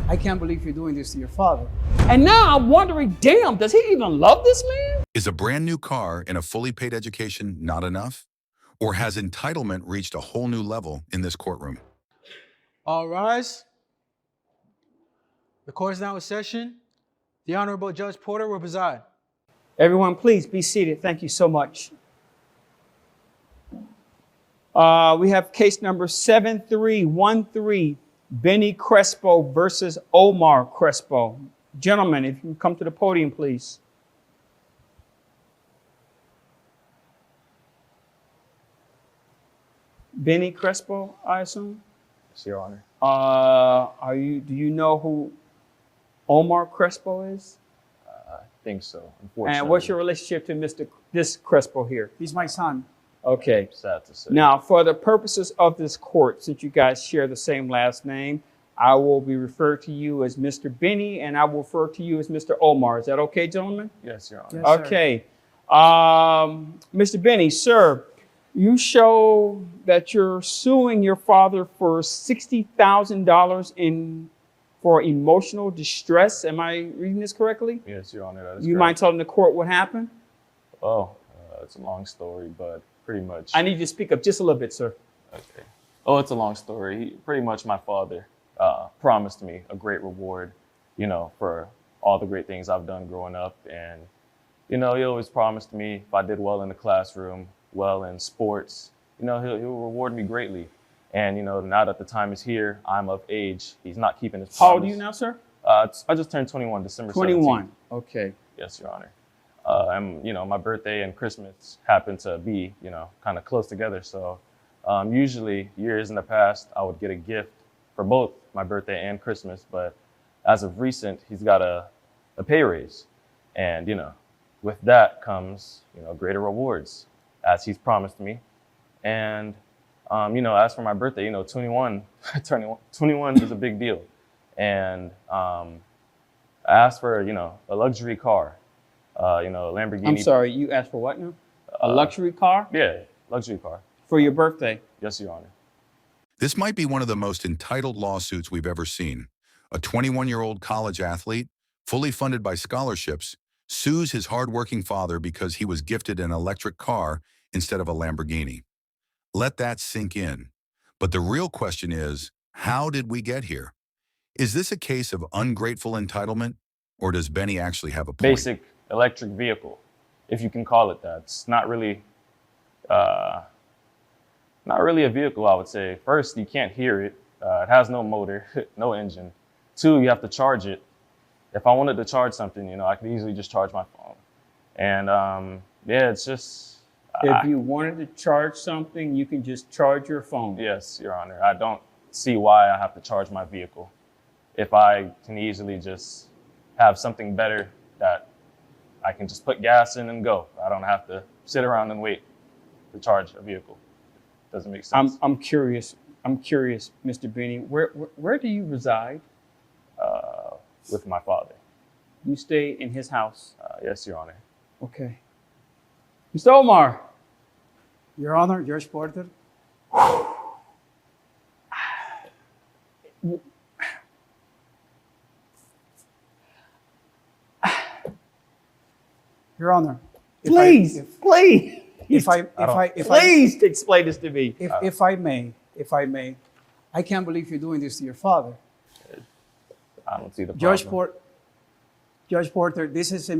I can't believe you're doing this to your father. And now I'm wondering, damn, does he even love this man? Is a brand new car and a fully paid education not enough? Or has entitlement reached a whole new level in this courtroom? All rise. The court is now in session. The Honorable Judge Porter will preside. Everyone, please be seated. Thank you so much. We have case number 7313, Benny Crespo versus Omar Crespo. Gentlemen, if you can come to the podium, please. Benny Crespo, I assume? Yes, Your Honor. Do you know who Omar Crespo is? I think so, unfortunately. And what's your relationship to this Crespo here? He's my son. Okay. Sad to say. Now, for the purposes of this court, since you guys share the same last name, I will be referred to you as Mr. Benny, and I will refer to you as Mr. Omar. Is that okay, gentlemen? Yes, Your Honor. Yes, Okay. Mr. Benny, sir, you show that you're suing your father for $60,000 for emotional distress. Am I reading this correctly? Yes, Your Honor, that is You correct. mind telling the court what happened? Oh, it's a long story, but pretty much. I need you to speak up just a little bit, sir. Okay. Oh, it's a long story. Pretty much my father promised me a great reward, for all the great things I've done growing up. And, he always promised me if I did well in the classroom, well in sports, he'll reward me greatly. And, now that the time is here, I'm of age. He's not keeping his promise. How old are you now, sir? I just turned 21, December 21. 17th. Okay. Yes, Your Honor. And, my birthday and Christmas happen to be, kind of close together. So usually years in the past, I would get a gift for both my birthday and Christmas. But as of recent, he's got a pay raise. And, with that comes, greater rewards, as he's promised me. And, as for my birthday, 21, turning 21 is a big deal. And I asked for, a luxury car. Lamborghini. I'm sorry, you asked for what now? A luxury car? Yeah, luxury car. For your birthday? Yes, Your Honor. This might be one of the most entitled lawsuits we've ever seen. A 21-year-old college athlete, fully funded by scholarships, sues his hardworking father because he was gifted an electric car instead of a Lamborghini. Let that sink in. But the real question is, how did we get here? Is this a case of ungrateful entitlement, or does Benny actually have a point? Basic electric vehicle, if you can call it that. It's not really a vehicle, I would say. First, you can't hear it. It has no motor, no engine. Two, you have to charge it. If I wanted to charge something, I could easily just charge my phone. And it's just... If you wanted to charge something, you can just charge your phone. Yes, Your Honor. I don't see why I have to charge my vehicle if I can easily just have something better that I can just put gas in and go. I don't have to sit around and wait to charge a vehicle. Doesn't make sense. I'm curious, Mr. Benny. Where do you reside? With my father. You stay in his house. Yes, Your Honor. Okay. Mr. Omar. Your Honor, Judge Porter. Your Honor. Please. Please explain this to me. If I may, I can't believe you're doing this to your father. I don't see the problem. Judge Porter, this is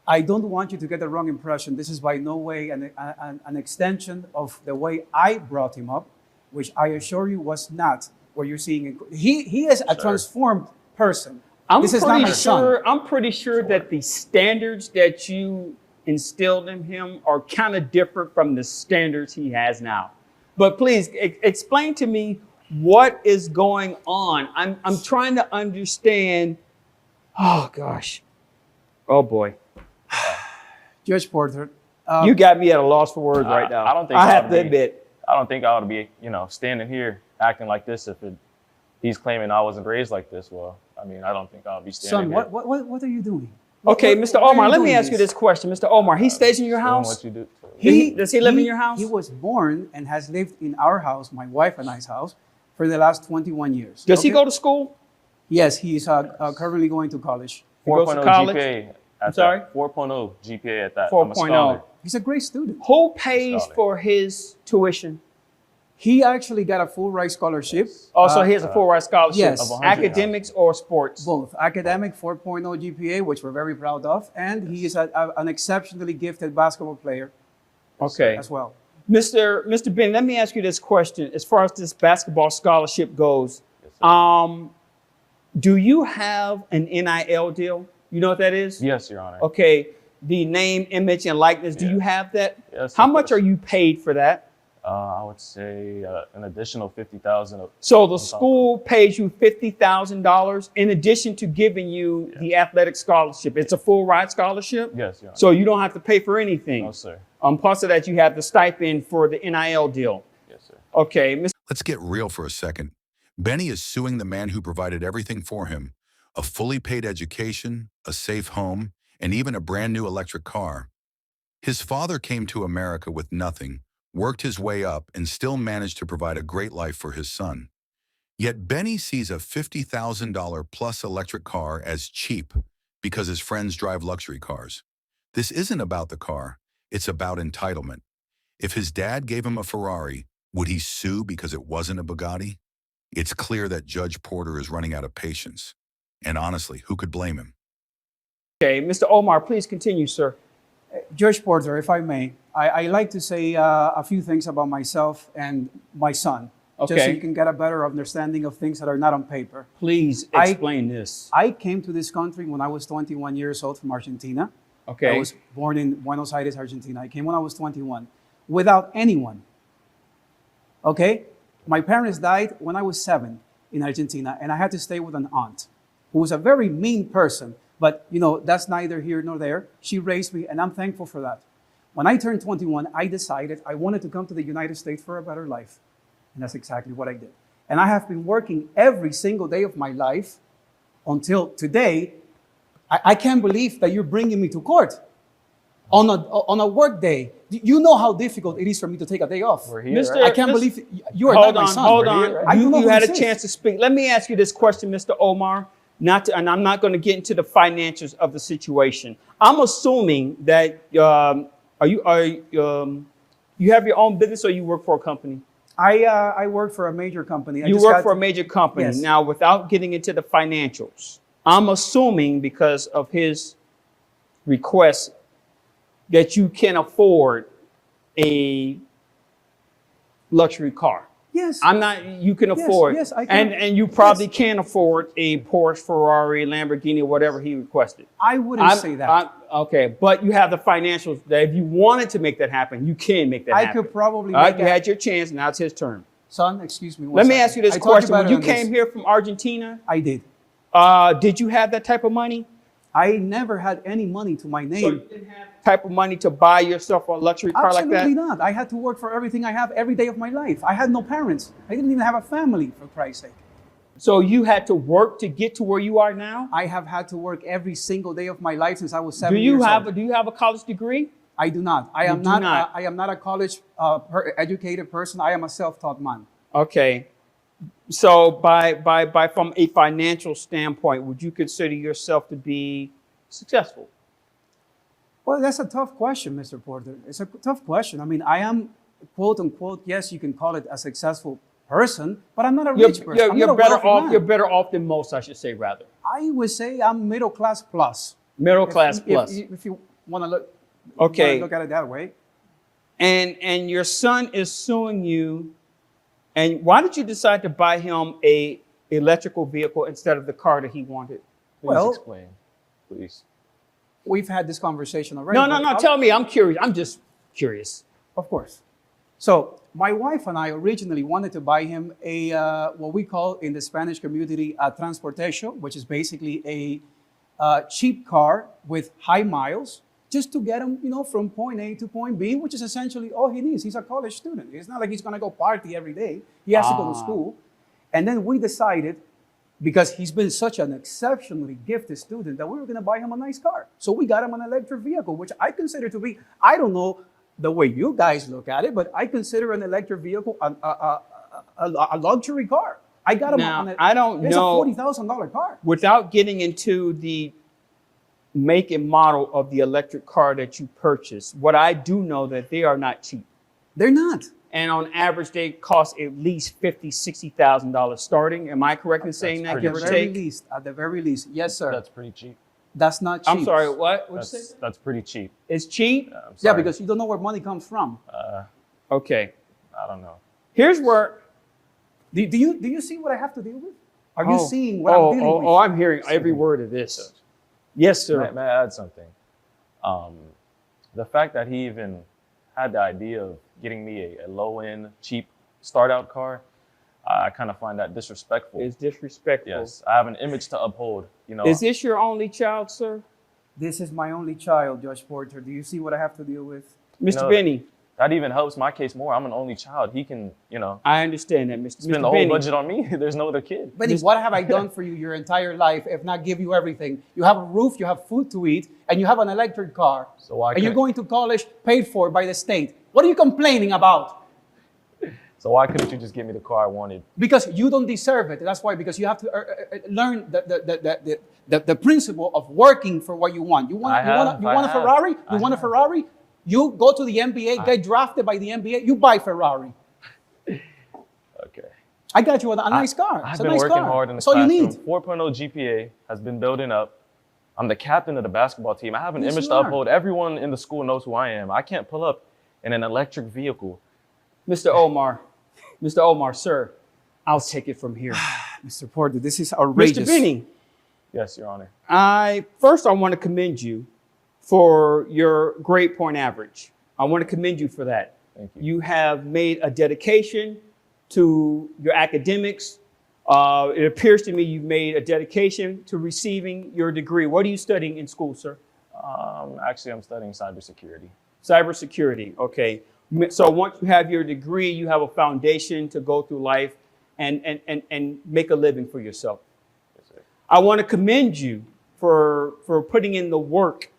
I don't want you to get the wrong impression. This is by no way an extension of the way I brought him up, which I assure you was not what you're seeing. He is a transformed person. This is not my son. I'm pretty sure that the standards that you instilled in him are kind of different from the standards he has now. But please explain to me what is going on. I'm trying to understand. Oh gosh. Oh boy. Judge Porter. You got me at a loss for words right now. I don't think I have to admit. I don't think I ought to be, standing here acting like this if he's claiming I wasn't raised like this. Well, I don't think I'll be standing here. Son, what are you doing? Okay, Mr. Omar, let me ask you this question. Mr. Omar, he stays in your house? What you do. Does he live in your house? He was born and has lived in our house, my wife and I's house, for the last 21 years. Does he go to school? Yes, he's currently going to college. He goes to 4.0 college? GPA. I'm sorry? 4.0 GPA at that. I'm a 4.0. scholar. He's a great student. Who pays Scholar. for his tuition? He actually got a full ride scholarship. Also, he has a full ride scholarship. yes. Of 100. Academics or sports? Both academic 4.0 GPA, which we're very proud of, and he is an exceptionally gifted basketball player Okay. as well. Mr. Ben, let me ask you this question. As far as this basketball scholarship goes, Yes, sir. do you have an NIL deal? You know what that is? Yes, Your Honor. Okay. The name, image, and likeness. Do Yeah. you have that? Yes, How of much course. are you paid for that? I would say an additional 50,000. So the school pays you $50,000 in addition to giving you the athletic scholarship. It's a full ride scholarship. Yes, Your Honor. So you don't have to pay for anything. No, sir. Plus of that, you have the stipend for the NIL deal. Yes, sir. Okay, Mr. Let's get real for a second. Benny is suing the man who provided everything for him, a fully paid education, a safe home, and even a brand new electric car. His father came to America with nothing, worked his way up, and still managed to provide a great life for his son. Yet Benny sees a $50,000 plus electric car as cheap because his friends drive luxury cars. This isn't about the car, it's about entitlement. If his dad gave him a Ferrari, would he sue because it wasn't a Bugatti? It's clear that Judge Porter is running out of patience. And honestly, who could blame him? Okay, Mr. Omar, please continue, sir. Judge Porter, if I may, I like to say a few things about myself and my son, just so Okay. you can get a better understanding of things that are not on paper. Please explain this. I came to this country when I was 21 years old from Argentina. Okay. I was born in Buenos Aires, Argentina. I came when I was 21 without anyone. Okay? My parents died when I was 7 in Argentina, and I had to stay with an aunt who was a very mean person. But, you know, that's neither here nor there. She raised me, and I'm thankful for that. When I turned 21, I decided I wanted to come to the United States for a better life. And that's exactly what I did. And I have been working every single day of my life until today. I can't believe that you're bringing me to court on a work day. You know how difficult it is for me to take a day off. We're here, Mr. right? I can't Mr. believe you are Hold not my on, son. hold We're on. here, right? I don't know You who had a this is. chance to speak. Let me ask you this question, Mr. Omar. And I'm not going to get into the financials of the situation. I'm assuming that you have your own business or you work for a company? I work for a major company. You work for a major company. Yes. Now, without getting into the financials, I'm assuming because of his request that you can afford a luxury car. Yes. I'm not, you can afford. yes, I can. And you probably can afford a Porsche, Ferrari, Lamborghini, whatever he requested. I wouldn't say that. Okay, but you have the financials that if you wanted to make that happen, you can make that I happen. could probably All right, make you a- had your chance. Now it's his turn. Son, excuse me. one Let me second. ask you this I talked question. about When it you on came this. here from Argentina, I did. did you have that type of money? I never had any money to my name. So you didn't have the type of money to buy yourself a luxury car like Absolutely that? not. I had to work for everything I have every day of my life. I had no parents. I didn't even have a family, for Christ's sake. So you had to work to get to where you are now? I have had to work every single day of my life since I was 7 Do years you have old. do you have a college degree? I do not. I am do not. not. I am not a college educated person. I am a self-taught man. Okay. So by from a financial standpoint, would you consider yourself to be successful? Well, that's a tough question, Mr. Porter. It's a tough question. I mean, I am, quote unquote, yes, you can call it a successful person, but I'm not a rich person. I'm not a better wealthy off. man. You're better off than most, I should say, rather. I would say I'm middle class plus. Middle class If- plus. If you want to look, Okay. look at it that way. And your son is suing you. And why did you decide to buy him a electrical vehicle instead of the car that he wanted? Please Well- explain, please. We've had this conversation already. No. but Tell me. I'm curious. I'm just curious. Of course. So my wife and I originally wanted to buy him a what we call in the Spanish community a transportation, which is basically a cheap car with high miles, just to get him, you know, from point A to point B, which is essentially all he needs. He's a college student. It's not like he's going to go party every day. He has to go to school. And then we decided, because he's been such an exceptionally gifted student, that we were going to buy him a nice car. So we got him an electric vehicle, which I consider to be, I don't know the way you guys look at it, but I consider an electric vehicle a luxury car. I got him Now, on I don't it's know- a $40,000 car. Without getting into the make and model of the electric car that you purchased, what I do know that they are not cheap. They're not. And on average, they cost at least $50,000, $60,000 starting. Am I correct in saying that, At give the or very take? least. At the very least. Yes, sir. That's pretty cheap. That's not cheap. I'm sorry, what? What'd you say? That's pretty cheap. It's cheap? I'm Yeah, sorry. because you don't know where money comes from. Okay. I don't know. Here's where... Do you see what I have to deal with? Are you seeing what I'm dealing with? Oh, I'm hearing every word of this. Yes, sir. May I add something? The fact that he even had the idea of getting me a low-end, cheap start-out car, I kind of find that disrespectful. It's disrespectful. Yes, I have an image to uphold. You know, Is this your only child, sir? This is my only child, Judge Porter. Do you see what I have to deal with? Mr. know, Benny, that even helps my case more. I'm an only child. He can, you know, I understand that, Mr. spend the Mr. whole Benny. budget on me. There's no other kid. Benny, what have I done for you your entire life if not give you everything? You have a roof, you have food to eat, and you have an electric car. So why and you're couldn't- going to college paid for by the state. What are you complaining about? So why couldn't you just give me the car I wanted? Because you don't deserve it. That's why, because you have to learn the principle of working for what you want. You want a Ferrari? You want a Ferrari? You go to the NBA, get drafted by the NBA, you buy Ferrari. Okay. I got you a nice car. I've It's a been nice working car. hard in the That's all you classroom. need. 4.0 GPA has been building up. I'm the captain of the basketball team. I have an Yes, image you to are. uphold. Everyone in the school knows who I am. I can't pull up in an electric vehicle. Mr. Omar, sir, I'll take it from here. Mr. Porter, this is outrageous. Mr. Benny, Yes, Your Honor. I want to commend you for your grade point average. I want to commend you for that. Thank you. You have made a dedication to your academics. It appears to me you've made a dedication to receiving your degree. What are you studying in school, sir? Actually, I'm studying cybersecurity. Cybersecurity, okay. So once you have your degree, you have a foundation to go through life and make a living for yourself. Yes, sir. I want to commend you for putting in the work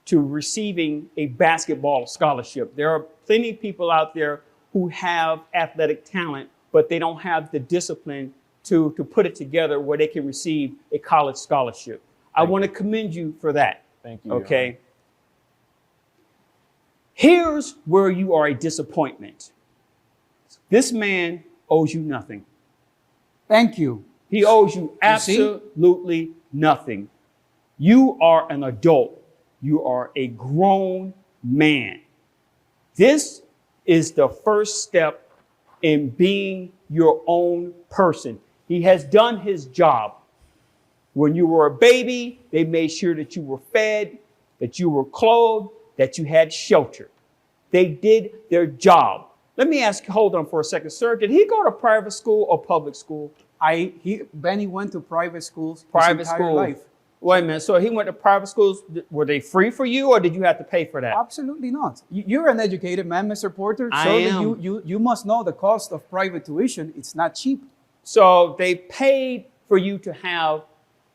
to receiving a basketball scholarship. There are plenty of people out there who have athletic talent, but they don't have the discipline to put it together where they can receive a college scholarship. I want to commend you for that. Thank you. Your Okay. Honor. Here's where you are a disappointment. This man owes you nothing. Thank you. He owes you see? absolutely nothing. You are an adult. You are a grown man. This is the first step in being your own person. He has done his job. When you were a baby, they made sure that you were fed, that you were clothed, that you had shelter. They did their job. Let me ask, hold on for a second, sir. Did he go to private school or public school? Benny went to private schools Private his entire school. life. Wait a minute. So he went to private schools. Were they free for you or did you have to pay for that? Absolutely not. You're an educated man, Mr. Porter. I Surely am. you must know the cost of private tuition. It's not cheap. So they paid for you to have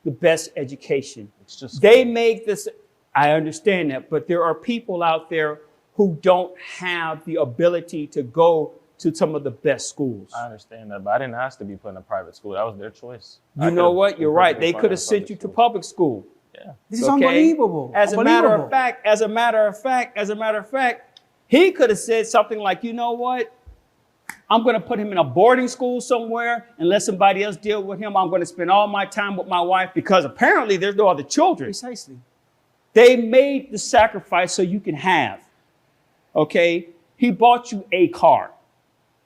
the best education. It's just They make this, I understand that, but there are people out there who don't have the ability to go to some of the best schools. I understand that, but I didn't ask to be put in a private school. That was their choice. You know what? You're right. They could have sent you to public school. Yeah. This is Okay? unbelievable. As a matter of Unbelievable. fact, he could have said something like, you know what? I'm going to put him in a boarding school somewhere and let somebody else deal with him. I'm going to spend all my time with my wife because apparently there's no other children. Precisely. They made the sacrifice so you can have. Okay? He bought you a car.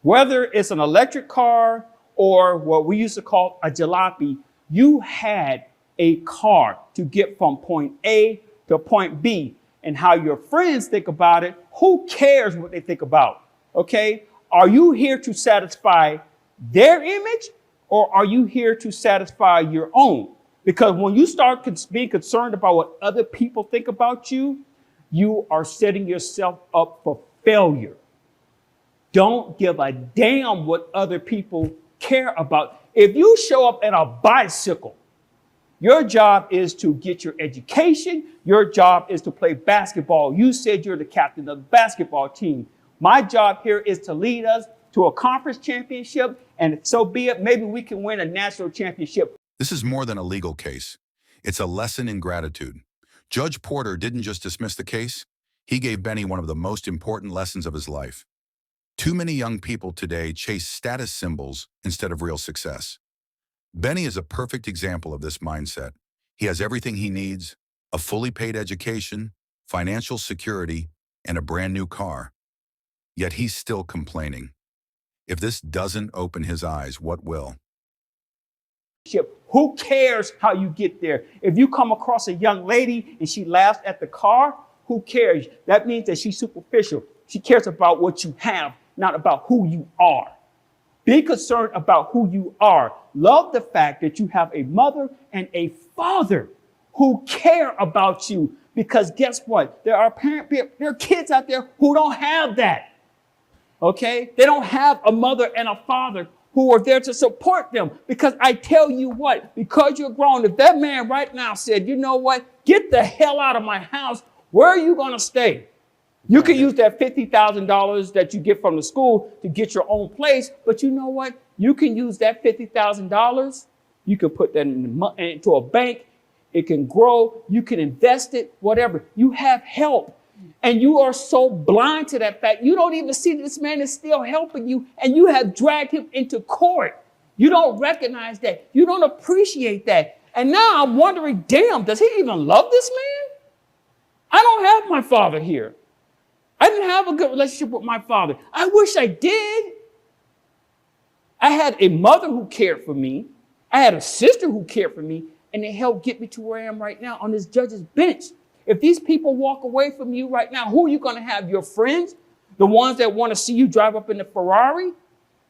Whether it's an electric car or what we used to call a jalopy, you had a car to get from point A to point B. And how your friends think about it, who cares what they think about? Okay? Are you here to satisfy their image or are you here to satisfy your own? Because when you start being concerned about what other people think about you, you are setting yourself up for failure. Don't give a damn what other people care about. If you show up in a bicycle, your job is to get your education. Your job is to play basketball. You said you're the captain of the basketball team. My job here is to lead us to a conference championship, and so be it. Maybe we can win a national championship. This is more than a legal case. It's a lesson in gratitude. Judge Porter didn't just dismiss the case, he gave Benny one of the most important lessons of his life. Too many young people today chase status symbols instead of real success. Benny is a perfect example of this mindset. He has everything he needs, a fully paid education, financial security, and a brand new car. Yet he's still complaining. If this doesn't open his eyes, what will? Who cares how you get there? If you come across a young lady and she laughs at the car, who cares? That means that she's superficial. She cares about what you have, not about who you are. Be concerned about who you are. Love the fact that you have a mother and a father who care about you. Because guess what? There are kids out there who don't have that. Okay? They don't have a mother and a father who are there to support them. Because I tell you what, because you're grown, if that man right now said, you know what, get the hell out of my house, where are you going to stay? You can use that $50,000 that you get from the school to get your own place. But you know what? You can use that $50,000. You can put that into a bank. It can grow. You can invest it, whatever. You have help. And you are so blind to that fact. You don't even see that this man is still helping you, and you have dragged him into court. You don't recognize that. You don't appreciate that. And now I'm wondering, damn, does he even love this man? I don't have my father here. I didn't have a good relationship with my father. I wish I did. I had a mother who cared for me. I had a sister who cared for me, and they helped get me to where I am right now on this judge's bench. If these people walk away from you right now, who are you going to have? Your friends? The ones that want to see you drive up in the Ferrari?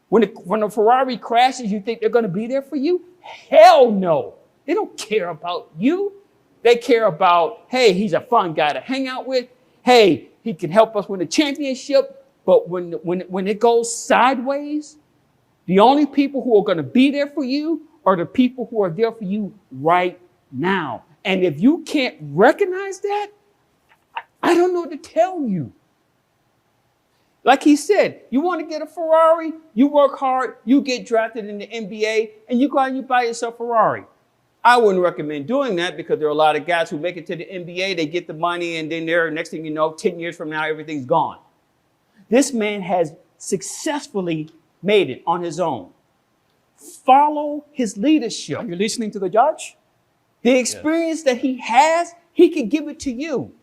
When the Ferrari crashes, you think they're going to be there for you? Hell no. They don't care about you. They care about, hey, he's a fun guy to hang out with. Hey, he can help us win a championship. But when it goes sideways, the only people who are going to be there for you are the people who are there for you right now. And if you can't recognize that, I don't know what to tell you. Like he said, you want to get a Ferrari, you work hard, you get drafted in the NBA, and you go out and you buy yourself a Ferrari. I wouldn't recommend doing that because there are a lot of guys who make it to the NBA, they get the money, and then next thing you know, 10 years from now, everything's gone. This man has successfully made it on his own. Follow his leadership. Are you listening to the judge? The experience that he has, he can give it to you.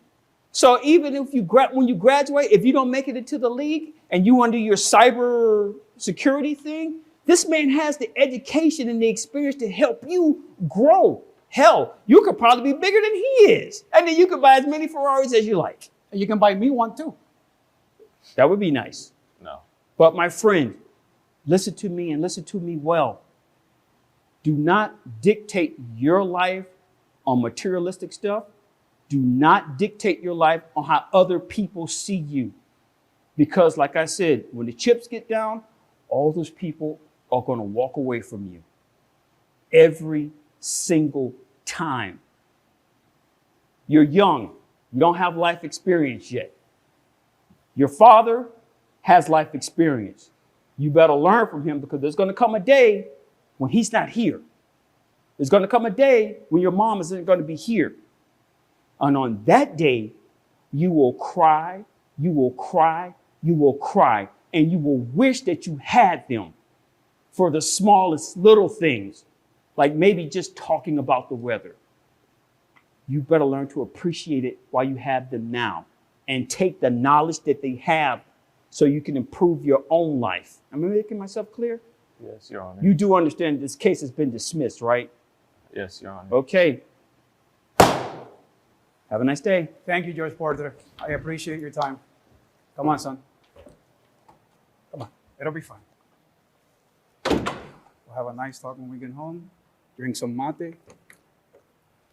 So even if when you graduate, if you don't make it into the league and you want to do your cyber security thing, this man has the education and the experience to help you grow. Hell, you could probably be bigger than he is. And then you could buy as many Ferraris as you like. And you can buy me one too. That would be nice. No. But my friend, listen to me and listen to me well. Do not dictate your life on materialistic stuff. Do not dictate your life on how other people see you. Because like I said, when the chips get down, all those people are going to walk away from you. Every single time. You're young. You don't have life experience yet. Your father has life experience. You better learn from him because there's going to come a day when he's not here. There's going to come a day when your mom isn't going to be here. And on that day, you will cry, you will cry, you will cry, and you will wish that you had them for the smallest little things, like maybe just talking about the weather. You better learn to appreciate it while you have them now and take the knowledge that they have so you can improve your own life. Am I making myself clear? Yes, Your Honor. You do understand this case has been dismissed, right? Yes, Your Honor. Okay. Have a nice day. Thank you, Judge Porter. I appreciate your time. Come on, son. Come on. It'll be fine. We'll have a nice talk when we get home. Drink some mate.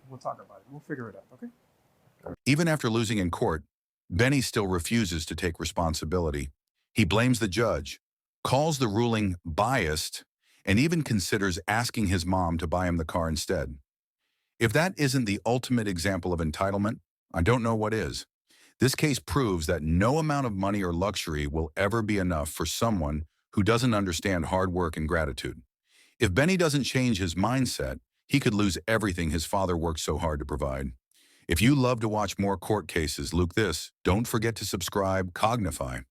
We'll talk about it. We'll figure it out, okay? Even after losing in court, Benny still refuses to take responsibility. He blames the judge, calls the ruling biased, and even considers asking his mom to buy him the car instead. If that isn't the ultimate example of entitlement, I don't know what is. This case proves that no amount of money or luxury will ever be enough for someone who who doesn't understand hard work and gratitude. If Benny doesn't change his mindset, he could lose everything his father worked so hard to provide. If you love to watch more court cases, Luke this, don't forget to subscribe Cognify.